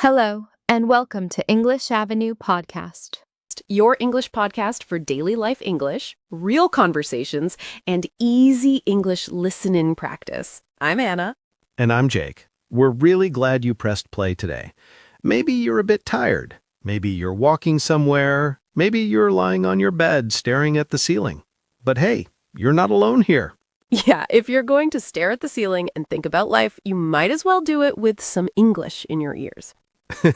Hello, and welcome to English Avenue Podcast. Your English podcast for daily life English, real conversations, and easy English listening practice. I'm Anna. And I'm Jake. We're really glad you pressed play today. Maybe you're a bit tired. Maybe you're walking somewhere. Maybe you're lying on your bed staring at the ceiling. But hey, you're not alone here. Yeah, if you're going to stare at the ceiling and think about life, you might as well do it with some English in your ears.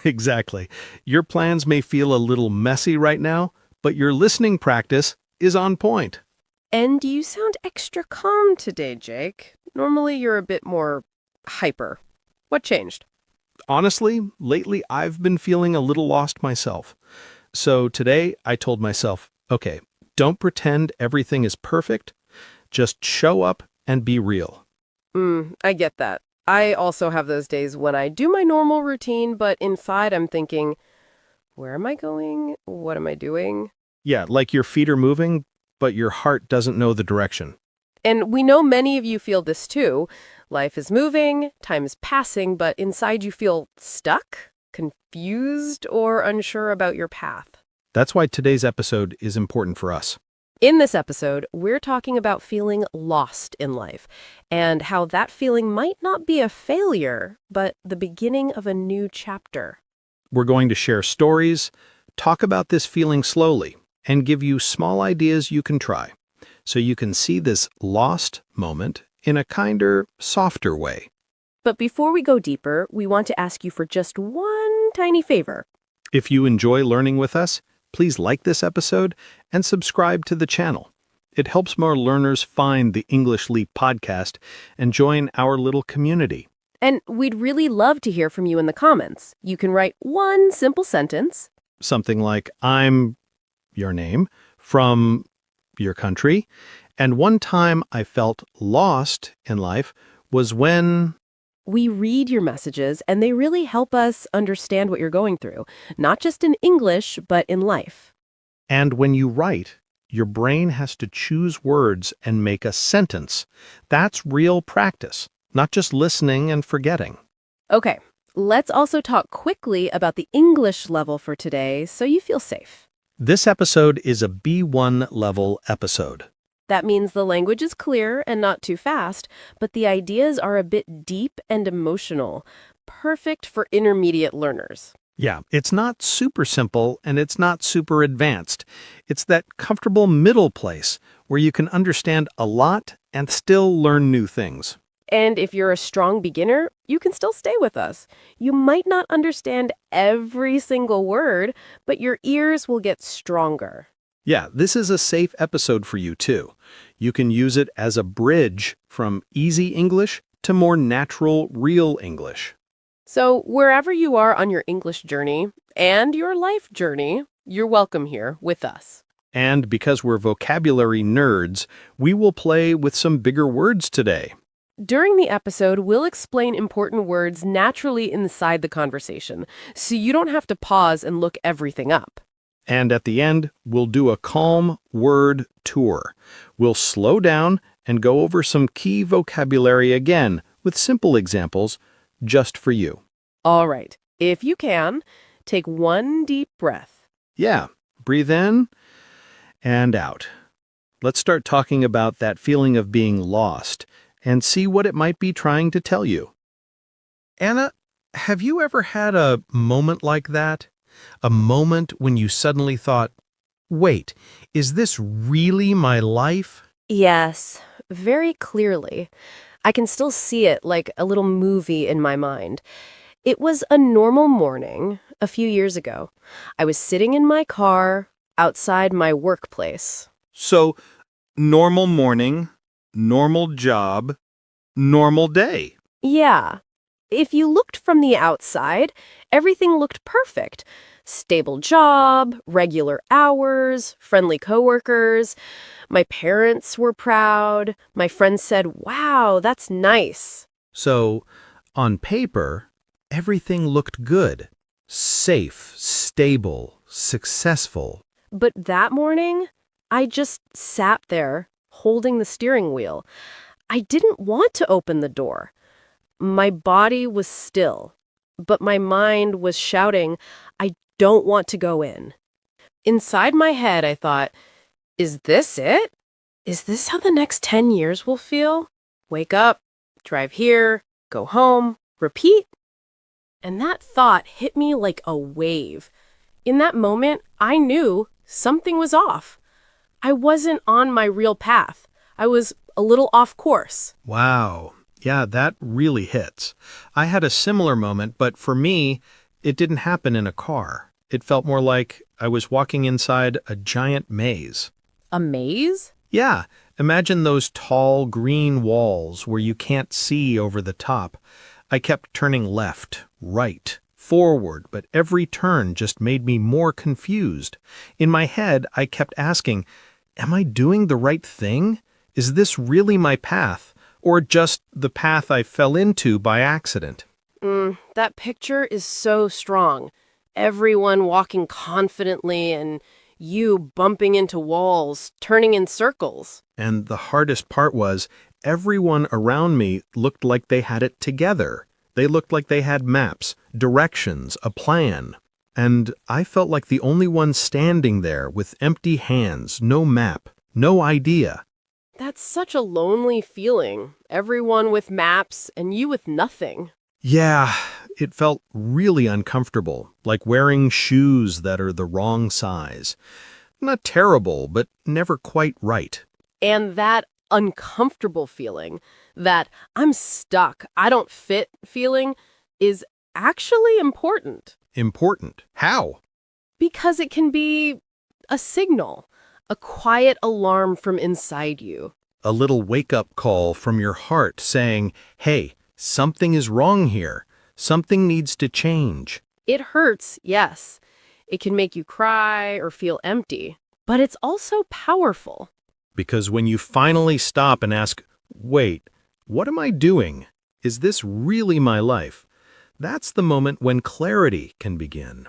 Exactly. Your plans may feel a little messy right now, but your listening practice is on point. And you sound extra calm today, Jake. Normally you're a bit more hyper. What changed? Honestly, lately I've been feeling a little lost myself. So today I told myself, okay, don't pretend everything is perfect. Just show up and be real. I get that. I also have those days when I do my normal routine, but inside I'm thinking, where am I going? What am I doing? Yeah, like your feet are moving, but your heart doesn't know the direction. And we know many of you feel this too. Life is moving, time is passing, but inside you feel stuck, confused, or unsure about your path. That's why today's episode is important for us. In this episode, we're talking about feeling lost in life and how that feeling might not be a failure, but the beginning of a new chapter. We're going to share stories, talk about this feeling slowly, and give you small ideas you can try, so you can see this lost moment in a kinder, softer way. But before we go deeper, we want to ask you for just one tiny favor. If you enjoy learning with us, please like this episode and subscribe to the channel. It helps more learners find the English Leap podcast and join our little community. And we'd really love to hear from you in the comments. You can write one simple sentence. Something like, I'm your name, from your country, and one time I felt lost in life was when... We read your messages, and they really help us understand what you're going through, not just in English, but in life. And when you write, your brain has to choose words and make a sentence. That's real practice, not just listening and forgetting. Okay, let's also talk quickly about the English level for today so you feel safe. This episode is a B1 level episode. That means the language is clear and not too fast, but the ideas are a bit deep and emotional, perfect for intermediate learners. Yeah, it's not super simple and it's not super advanced. It's that comfortable middle place where you can understand a lot and still learn new things. And if you're a strong beginner, you can still stay with us. You might not understand every single word, but your ears will get stronger. Yeah, this is a safe episode for you too. You can use it as a bridge from easy English to more natural, real English. So wherever you are on your English journey and your life journey, you're welcome here with us. And because we're vocabulary nerds, we will play with some bigger words today. During the episode, we'll explain important words naturally inside the conversation, so you don't have to pause and look everything up. And at the end, we'll do a calm word tour. We'll slow down and go over some key vocabulary again with simple examples just for you. All right, if you can, take one deep breath. Yeah, breathe in and out. Let's start talking about that feeling of being lost and see what it might be trying to tell you. Anna, have you ever had a moment like that? A moment when you suddenly thought, wait, is this really my life? Yes, very clearly. I can still see it like a little movie in my mind. It was a normal morning a few years ago. I was sitting in my car outside my workplace. So, normal morning, normal job, normal day. Yeah. If you looked from the outside, everything looked perfect. Stable job, regular hours, friendly coworkers. My parents were proud. My friends said, "Wow, that's nice." So, on paper, everything looked good. Safe, stable, successful. But that morning, I just sat there, holding the steering wheel. I didn't want to open the door. My body was still. but my mind was shouting, I don't want to go in. Inside my head, I thought, is this it? Is this how the next 10 years will feel? Wake up, drive here, go home, repeat? And that thought hit me like a wave. In that moment, I knew something was off. I wasn't on my real path. I was a little off course. Wow. Yeah, that really hits. I had a similar moment, but for me, it didn't happen in a car. It felt more like I was walking inside a giant maze. A maze? Yeah, imagine those tall green walls where you can't see over the top. I kept turning left, right, forward, but every turn just made me more confused. In my head, I kept asking, am I doing the right thing? Is this really my path, or just the path I fell into by accident? That picture is so strong. Everyone walking confidently and you bumping into walls, turning in circles. And the hardest part was, everyone around me looked like they had it together. They looked like they had maps, directions, a plan. And I felt like the only one standing there with empty hands, no map, no idea. That's such a lonely feeling. Everyone with maps and you with nothing. Yeah, it felt really uncomfortable, like wearing shoes that are the wrong size. Not terrible, but never quite right. And that uncomfortable feeling, that I'm stuck, I don't fit feeling, is actually important. Important. How? Because it can be a signal, a quiet alarm from inside you. A little wake-up call from your heart saying, hey, something is wrong here. Something needs to change. It hurts, yes. It can make you cry or feel empty. But it's also powerful. Because when you finally stop and ask, wait, what am I doing? Is this really my life? That's the moment when clarity can begin.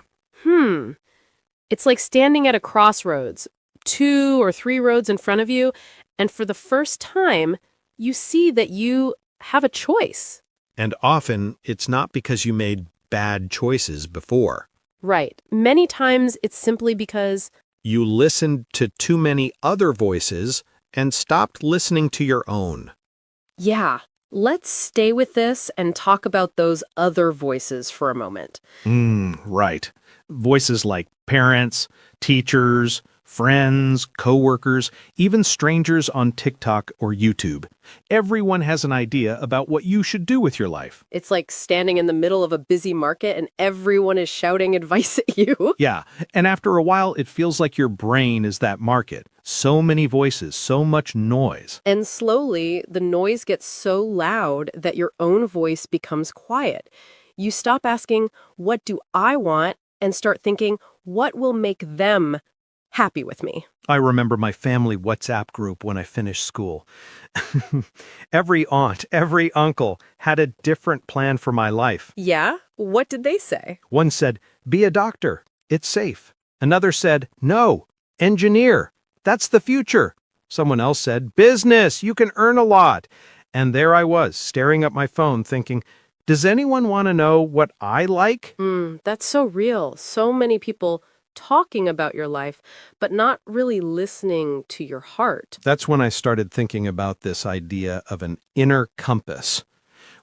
It's like standing at a crossroads, 2 or 3 roads in front of you, and for the first time, you see that you have a choice. And often, it's not because you made bad choices before. Right. Many times, it's simply because You listened to too many other voices and stopped listening to your own. yeah, let's stay with this and talk about those other voices for a moment. Right. Voices like parents, teachers, friends, coworkers, even strangers on TikTok or YouTube. Everyone has an idea about what you should do with your life. It's like standing in the middle of a busy market and everyone is shouting advice at you. Yeah, and after a while, it feels like your brain is that market. So many voices, so much noise. And slowly, the noise gets so loud that your own voice becomes quiet. You stop asking, what do I want? And start thinking, what will make them happy with me? I remember my family WhatsApp group when I finished school. Every aunt, every uncle had a different plan for my life. Yeah? What did they say? One said, be a doctor. It's safe. Another said, no, engineer. That's the future. Someone else said, business. You can earn a lot. And there I was, staring at my phone thinking, does anyone want to know what I like? That's so real. So many people talking about your life, but not really listening to your heart. That's when I started thinking about this idea of an inner compass.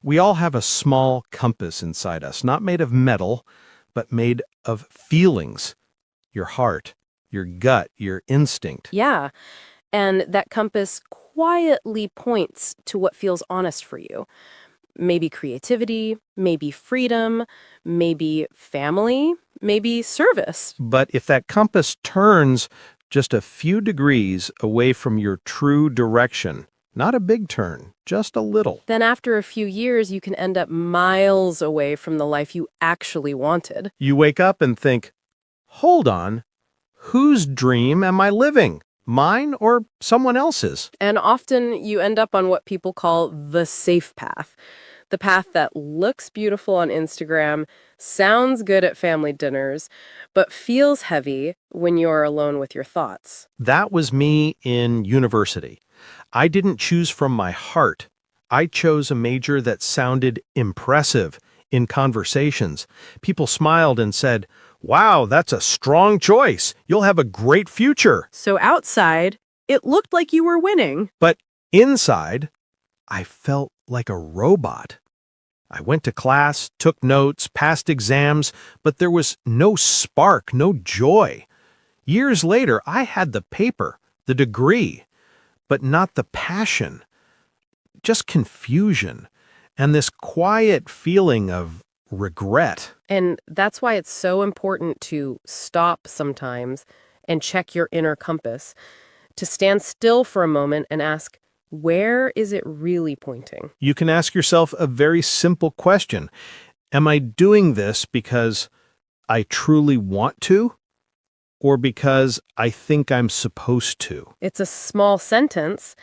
We all have a small compass inside us, not made of metal, but made of feelings. Your heart, your gut, your instinct. Yeah. And that compass quietly points to what feels honest for you. Maybe creativity, maybe freedom, maybe family, maybe service. But if that compass turns just a few degrees away from your true direction, not a big turn, just a little, Then after a few years, you can end up miles away from the life you actually wanted. you wake up and think, hold on, whose dream am I living? Mine or someone else's? And often you end up on what people call the safe path. The path that looks beautiful on Instagram, sounds good at family dinners, but feels heavy when you're alone with your thoughts. That was me in university. I didn't choose from my heart. I chose a major that sounded impressive, In conversations, people smiled and said, "Wow, that's a strong choice. You'll have a great future." So outside, it looked like you were winning. But inside, I felt like a robot. I went to class, took notes, passed exams, but there was no spark, no joy. Years later, I had the paper, the degree, but not the passion, just confusion, and this quiet feeling of regret. And that's why it's so important to stop sometimes and check your inner compass, to stand still for a moment and ask, where is it really pointing? You can ask yourself a very simple question. Am I doing this because I truly want to, or because I think I'm supposed to? It's a small sentence,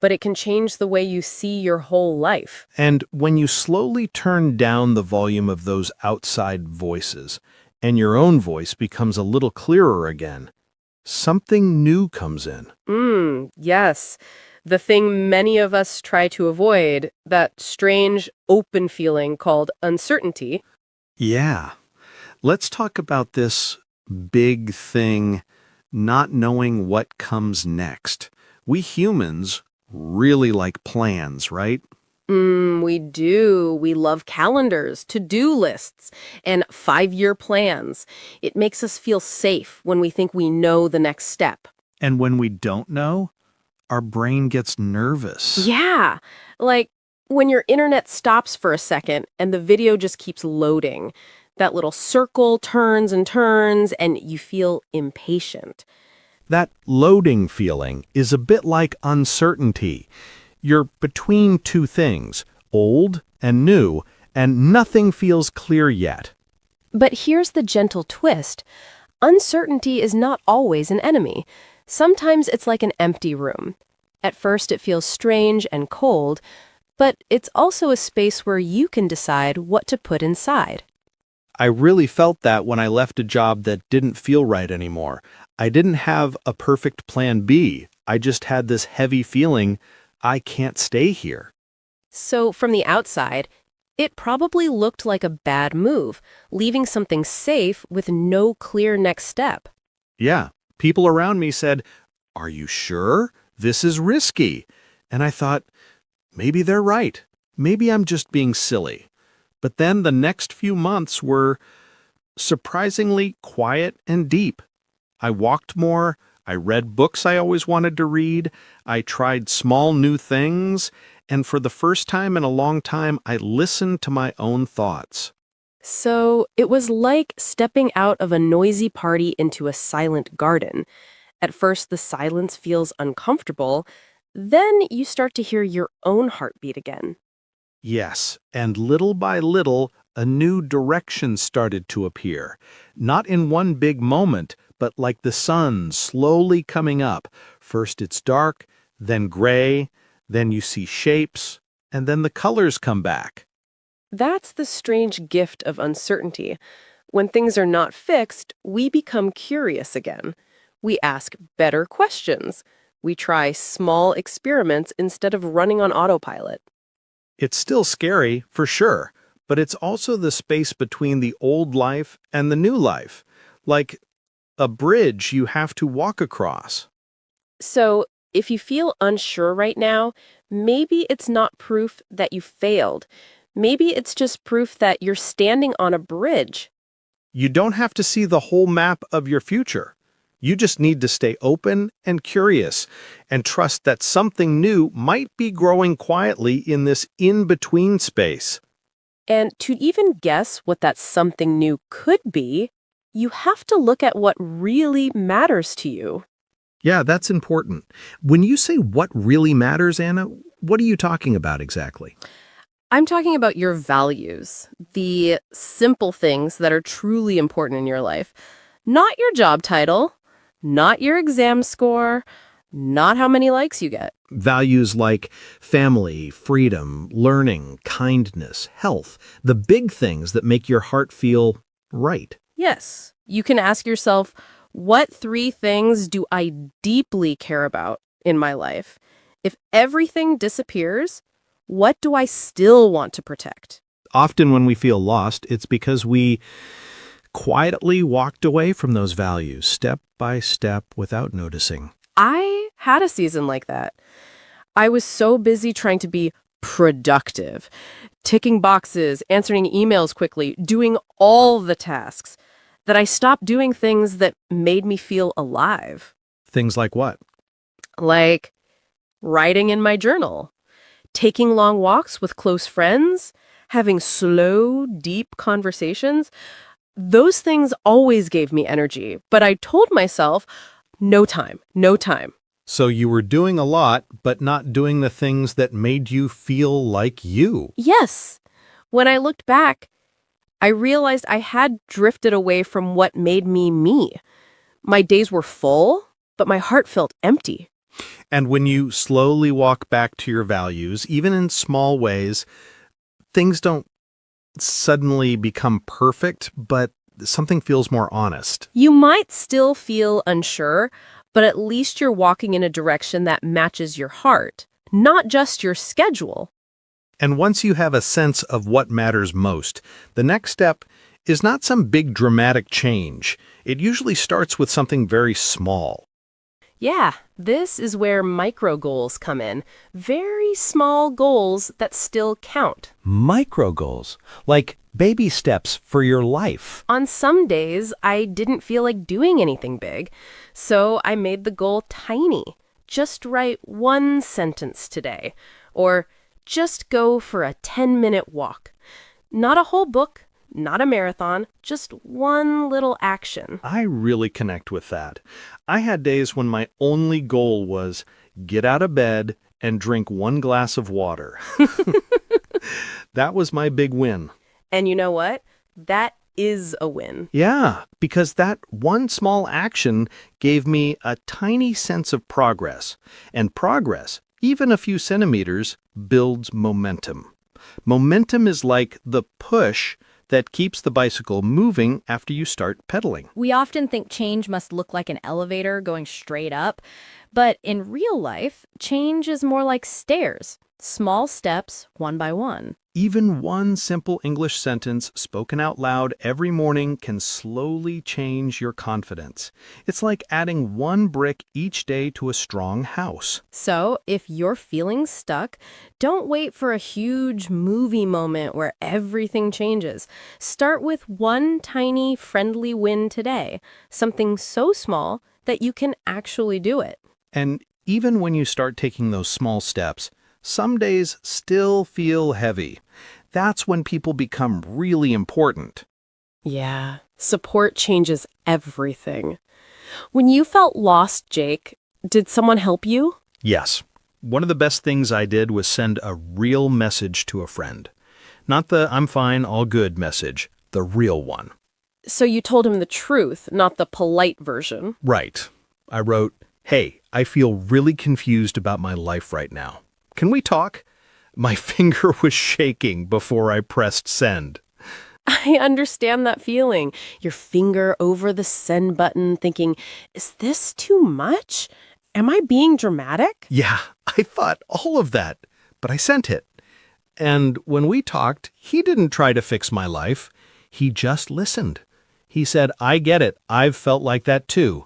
but it can change the way you see your whole life. And when you slowly turn down the volume of those outside voices, and your own voice becomes a little clearer again, something new comes in. Yes. The thing many of us try to avoid, that strange, open feeling called uncertainty. Yeah. Let's talk about this big thing, not knowing what comes next. We humans really like plans, right? We do. We love calendars, to-do lists, and 5-year plans. It makes us feel safe when we think we know the next step. And when we don't know, our brain gets nervous. Yeah, like when your internet stops for a second and the video just keeps loading. That little circle turns and turns, and you feel impatient. That loading feeling is a bit like uncertainty. You're between two things, old and new, and nothing feels clear yet. But here's the gentle twist. Uncertainty is not always an enemy. Sometimes it's like an empty room. At first it feels strange and cold, but it's also a space where you can decide what to put inside. I really felt that when I left a job that didn't feel right anymore. I didn't have a perfect plan B. I just had this heavy feeling I can't stay here. So from the outside, it probably looked like a bad move, leaving something safe with no clear next step. Yeah, people around me said, "Are you sure? This is risky." And I thought, maybe they're right. Maybe I'm just being silly. But then the next few months were surprisingly quiet and deep. I walked more. I read books I always wanted to read. I tried small new things. And for the first time in a long time, I listened to my own thoughts. So it was like stepping out of a noisy party into a silent garden. At first, the silence feels uncomfortable. Then you start to hear your own heartbeat again. Yes, and little by little, a new direction started to appear. Not in one big moment, but like the sun slowly coming up. First it's dark, then gray, then you see shapes, and then the colors come back. That's the strange gift of uncertainty. When things are not fixed, we become curious again. We ask better questions. We try small experiments instead of running on autopilot. It's still scary, for sure, but it's also the space between the old life and the new life, like a bridge you have to walk across. So, if you feel unsure right now, maybe it's not proof that you failed. Maybe it's just proof that you're standing on a bridge. You don't have to see the whole map of your future. You just need to stay open and curious and trust that something new might be growing quietly in this in-between space. And to even guess what that something new could be, you have to look at what really matters to you. Yeah, that's important. When you say what really matters, Anna, what are you talking about exactly? I'm talking about your values, the simple things that are truly important in your life. Not your job title, not your exam score, not how many likes you get. Values like family, freedom, learning, kindness, health, the big things that make your heart feel right. Yes, you can ask yourself, what 3 things do I deeply care about in my life? If everything disappears, what do I still want to protect? Often when we feel lost, it's because we quietly walked away from those values, step by step, without noticing. I had a season like that. I was so busy trying to be productive, ticking boxes, answering emails quickly, doing all the tasks, that I stopped doing things that made me feel alive. Things like what? Like writing in my journal, taking long walks with close friends, having slow, deep conversations. Those things always gave me energy, but I told myself, no time, no time. So you were doing a lot, but not doing the things that made you feel like you. Yes. When I looked back, I realized I had drifted away from what made me me. My days were full, but my heart felt empty. And when you slowly walk back to your values, even in small ways, things don't suddenly become perfect, but something feels more honest. You might still feel unsure, but at least you're walking in a direction that matches your heart, not just your schedule. And once you have a sense of what matters most, the next step is not some big dramatic change. It usually starts with something very small. Yeah, this is where micro goals come in. Very small goals that still count. Micro goals, like baby steps for your life. On some days, I didn't feel like doing anything big, so I made the goal tiny. Just write one sentence today, or just go for a 10-minute walk. Not a whole book, not a marathon, just one little action. I really connect with that. I had days when my only goal was get out of bed and drink one glass of water. That was my big win. And you know what? That is a win. Yeah, because that one small action gave me a tiny sense of progress. And progress, even a few centimeters, builds momentum. Momentum is like the push that keeps the bicycle moving after you start pedaling. We often think change must look like an elevator going straight up, but in real life, change is more like stairs, small steps, one by one. Even one simple English sentence spoken out loud every morning can slowly change your confidence. It's like adding one brick each day to a strong house. So, if you're feeling stuck, don't wait for a huge movie moment where everything changes. Start with one tiny, friendly win today, something so small that you can actually do it. And even when you start taking those small steps, some days still feel heavy. That's when people become really important. Yeah, support changes everything. When you felt lost, Jake, did someone help you? Yes. One of the best things I did was send a real message to a friend. Not the I'm fine, all good message, the real one. So you told him the truth, not the polite version. Right. I wrote, "Hey, I feel really confused about my life right now. Can we talk?" My finger was shaking before I pressed send. I understand that feeling. Your finger over the send button thinking, is this too much? Am I being dramatic? Yeah, I thought all of that, but I sent it. And when we talked, he didn't try to fix my life. He just listened. He said, "I get it. I've felt like that too."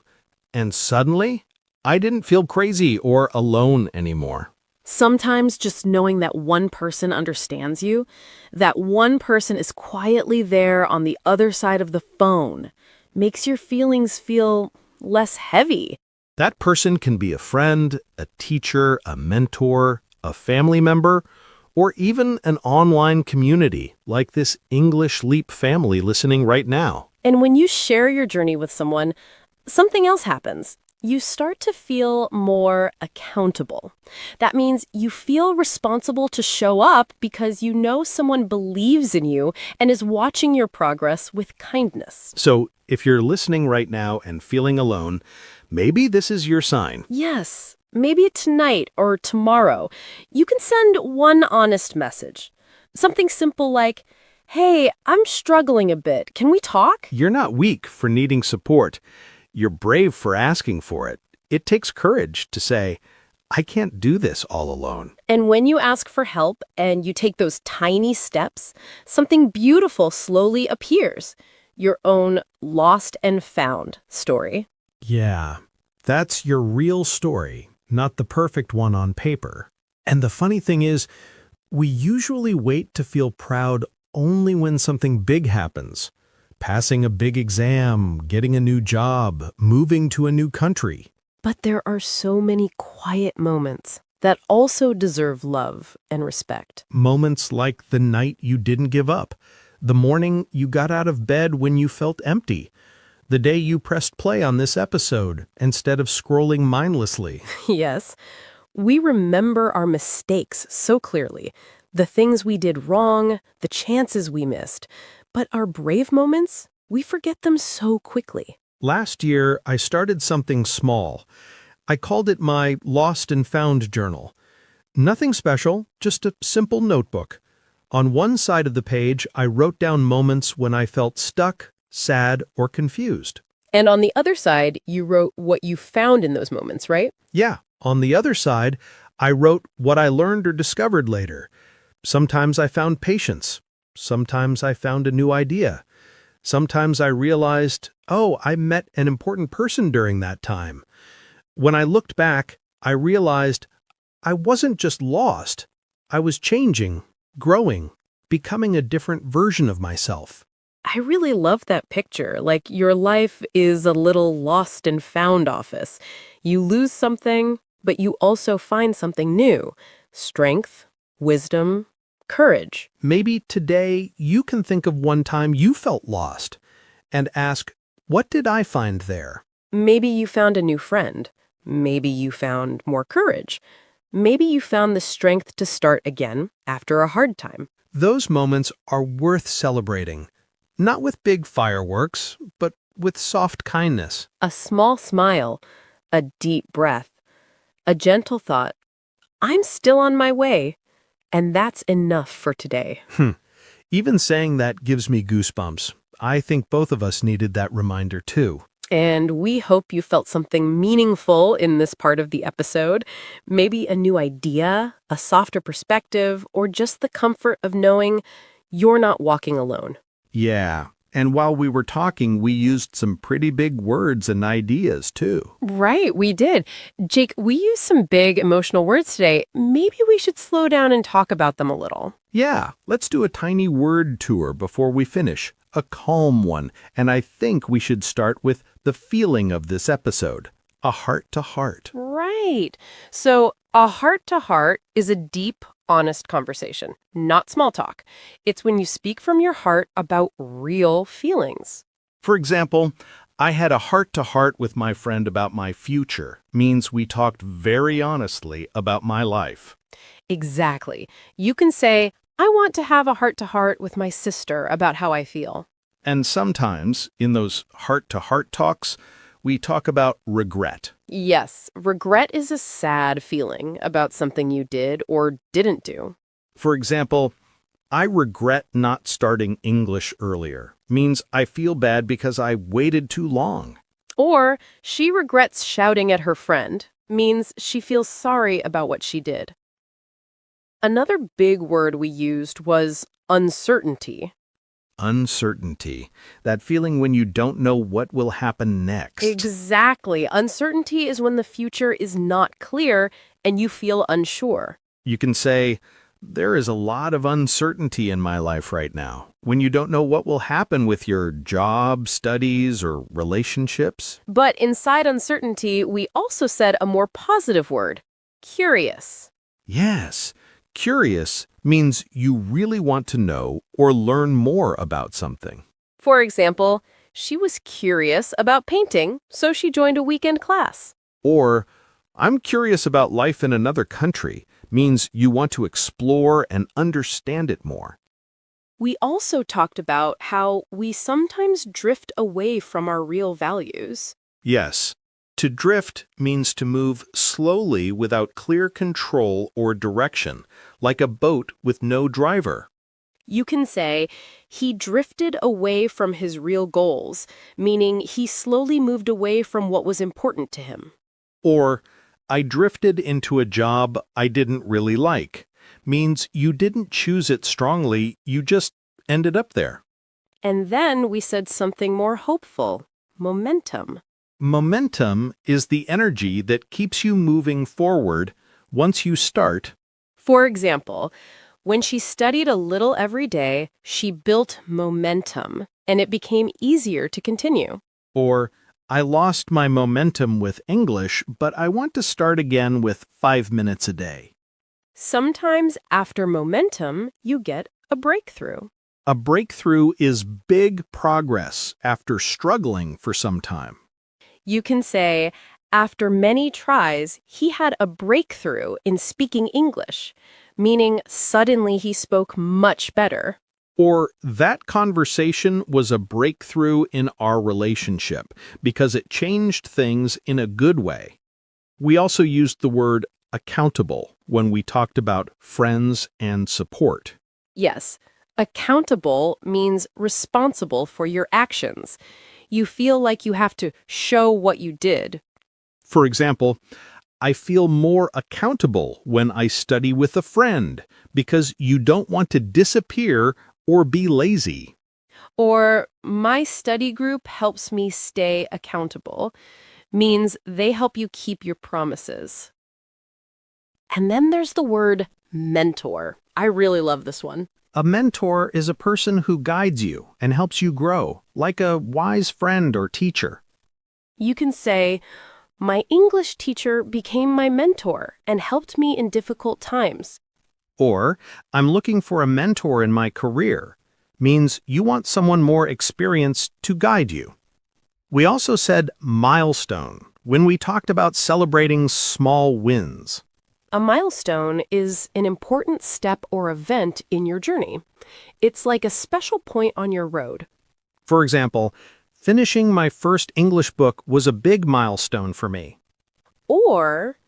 And suddenly, I didn't feel crazy or alone anymore. Sometimes just knowing that one person understands you, that one person is quietly there on the other side of the phone, makes your feelings feel less heavy. That person can be a friend, a teacher, a mentor, a family member, or even an online community like this English Leap family listening right now. And when you share your journey with someone, something else happens. You start to feel more accountable. That means you feel responsible to show up because you know someone believes in you and is watching your progress with kindness. So if you're listening right now and feeling alone, maybe this is your sign. Yes, maybe tonight or tomorrow, you can send one honest message. Something simple like, "Hey, I'm struggling a bit. Can we talk?" You're not weak for needing support. You're brave for asking for it. It takes courage to say, I can't do this all alone. And when you ask for help and you take those tiny steps, something beautiful slowly appears. Your own lost and found story. Yeah, that's your real story, not the perfect one on paper. And the funny thing is, we usually wait to feel proud only when something big happens. Passing a big exam, getting a new job, moving to a new country. But there are so many quiet moments that also deserve love and respect. Moments like the night you didn't give up, the morning you got out of bed when you felt empty, the day you pressed play on this episode instead of scrolling mindlessly. Yes, we remember our mistakes so clearly, the things we did wrong, the chances we missed. But our brave moments, we forget them so quickly. Last year, I started something small. I called it my Lost and Found Journal. Nothing special, just a simple notebook. On one side of the page, I wrote down moments when I felt stuck, sad, or confused. And on the other side, you wrote what you found in those moments, right? Yeah, on the other side, I wrote what I learned or discovered later. Sometimes I found patience. Sometimes I found a new idea. Sometimes I realized, oh, I met an important person during that time. When I looked back, I realized I wasn't just lost. I was changing, growing, becoming a different version of myself. I really love that picture. Like your life is a little lost and found office. You lose something, but you also find something new. Strength, wisdom, courage. Maybe today you can think of one time you felt lost and ask, what did I find there? Maybe you found a new friend. Maybe you found more courage. Maybe you found the strength to start again after a hard time. Those moments are worth celebrating, not with big fireworks, but with soft kindness. A small smile, a deep breath, a gentle thought. I'm still on my way. And that's enough for today. Even saying that gives me goosebumps. I think both of us needed that reminder too. And we hope you felt something meaningful in this part of the episode. Maybe a new idea, a softer perspective, or just the comfort of knowing you're not walking alone. Yeah, and while we were talking, we used some pretty big words and ideas too. Right, we did. Jake, we used some big emotional words today. Maybe we should slow down and talk about them a little. Yeah, let's do a tiny word tour before we finish. A calm one, and I think we should start with the feeling of this episode, a heart-to-heart. Right. So a heart-to-heart is a deep, honest conversation, not small talk. It's when you speak from your heart about real feelings. For example, I had a heart-to-heart with my friend about my future, means we talked very honestly about my life. Exactly. You can say, I want to have a heart-to-heart with my sister about how I feel. And sometimes, in those heart-to-heart talks, we talk about regret. Yes, regret is a sad feeling about something you did or didn't do. For example, I regret not starting English earlier, means I feel bad because I waited too long. Or she regrets shouting at her friend, means she feels sorry about what she did. Another big word we used was uncertainty. Uncertainty, that feeling when you don't know what will happen next. Exactly. Uncertainty is when the future is not clear and you feel unsure. You can say, there is a lot of uncertainty in my life right now, when you don't know what will happen with your job, studies, or relationships. But inside uncertainty, we also said a more positive word, curious. Yes, curious means you really want to know or learn more about something. For example, she was curious about painting, so she joined a weekend class. Or, I'm curious about life in another country, means you want to explore and understand it more. We also talked about how we sometimes drift away from our real values. Yes, to drift means to move slowly without clear control or direction, like a boat with no driver. You can say, he drifted away from his real goals, meaning he slowly moved away from what was important to him. Or, I drifted into a job I didn't really like means you didn't choose it strongly, you just ended up there. And then we said something more hopeful, momentum. Momentum is the energy that keeps you moving forward once you start. For example, when she studied a little every day, she built momentum, and it became easier to continue. Or, I lost my momentum with English, but I want to start again with 5 minutes a day. Sometimes after momentum, you get a breakthrough. A breakthrough is big progress after struggling for some time. You can say, after many tries, he had a breakthrough in speaking English, meaning suddenly he spoke much better. Or, that conversation was a breakthrough in our relationship because it changed things in a good way. We also used the word accountable when we talked about friends and support. Yes, accountable means responsible for your actions. You feel like you have to show what you did. For example, I feel more accountable when I study with a friend because you don't want to disappear or be lazy. Or, my study group helps me stay accountable, means they help you keep your promises. And then there's the word mentor. I really love this one. A mentor is a person who guides you and helps you grow, like a wise friend or teacher. You can say, my English teacher became my mentor and helped me in difficult times. Or, I'm looking for a mentor in my career, means you want someone more experienced to guide you. We also said milestone when we talked about celebrating small wins. A milestone is an important step or event in your journey. It's like a special point on your road. For example, finishing my first English book was a big milestone for me. Or,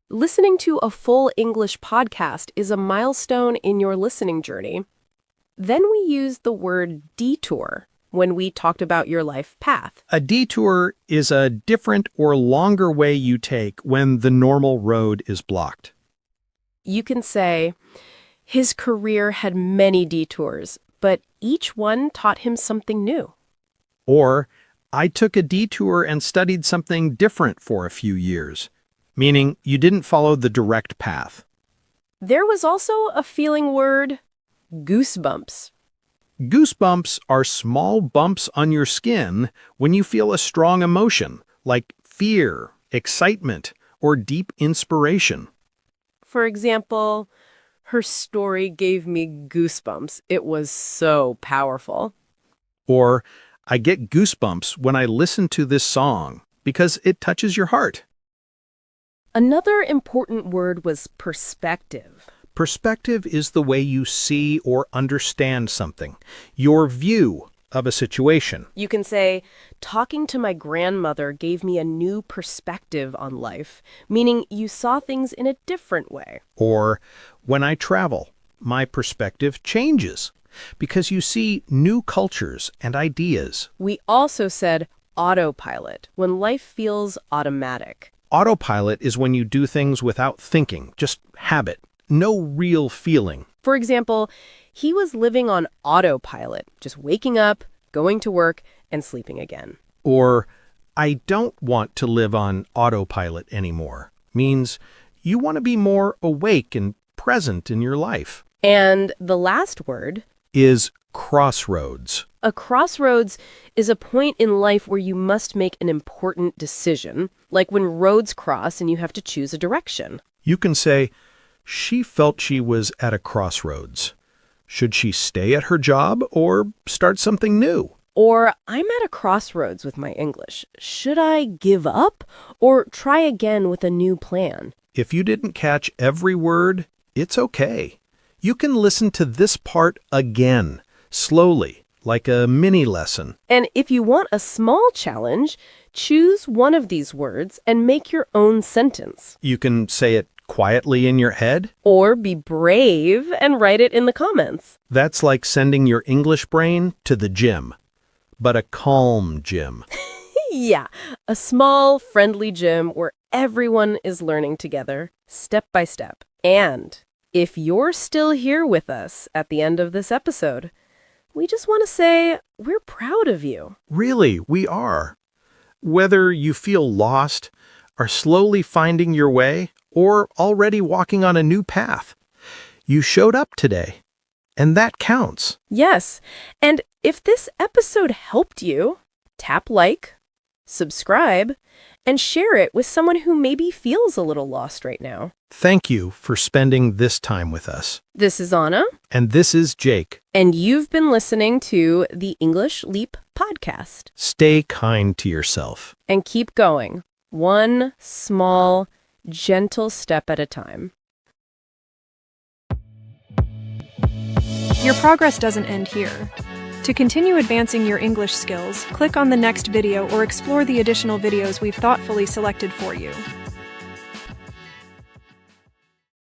listening to a full English podcast is a milestone in your listening journey. Then we used the word detour when we talked about your life path. A detour is a different or longer way you take when the normal road is blocked. You can say, his career had many detours, but each one taught him something new. Or, I took a detour and studied something different for a few years, meaning you didn't follow the direct path. There was also a feeling word, goosebumps. Goosebumps are small bumps on your skin when you feel a strong emotion, like fear, excitement, or deep inspiration. For example, her story gave me goosebumps. It was so powerful. Or, I get goosebumps when I listen to this song because it touches your heart. Another important word was perspective. Perspective is the way you see or understand something, your view of a situation. You can say, talking to my grandmother gave me a new perspective on life, meaning you saw things in a different way. Or, when I travel, my perspective changes because you see new cultures and ideas. We also said autopilot, when life feels automatic. Autopilot is when you do things without thinking, just habit, no real feeling. For example, he was living on autopilot, just waking up, going to work, and sleeping again. Or, I don't want to live on autopilot anymore, means you want to be more awake and present in your life. And the last word Is crossroads. A crossroads is a point in life where you must make an important decision, like when roads cross and you have to choose a direction. You can say, she felt she was at a crossroads. Should she stay at her job or start something new? Or, I'm at a crossroads with my English. Should I give up or try again with a new plan? If you didn't catch every word, it's okay. You can listen to this part again, slowly, like a mini lesson. And if you want a small challenge, choose one of these words and make your own sentence. You can say it quietly in your head. Or be brave and write it in the comments. That's like sending your English brain to the gym, but a calm gym. Yeah, a small, friendly gym where everyone is learning together, step by step. And if you're still here with us at the end of this episode, we just want to say we're proud of you. Really, we are. Whether you feel lost, are slowly finding your way, or already walking on a new path, you showed up today, and that counts. Yes, and if this episode helped you, tap like, subscribe, and share it with someone who maybe feels a little lost right now. Thank you for spending this time with us. This is Anna, And this is Jake. and you've been listening to the English Leap podcast. Stay kind to yourself. And keep going, one small, gentle step at a time. Your progress doesn't end here. To continue advancing your English skills, click on the next video or explore the additional videos we've thoughtfully selected for you.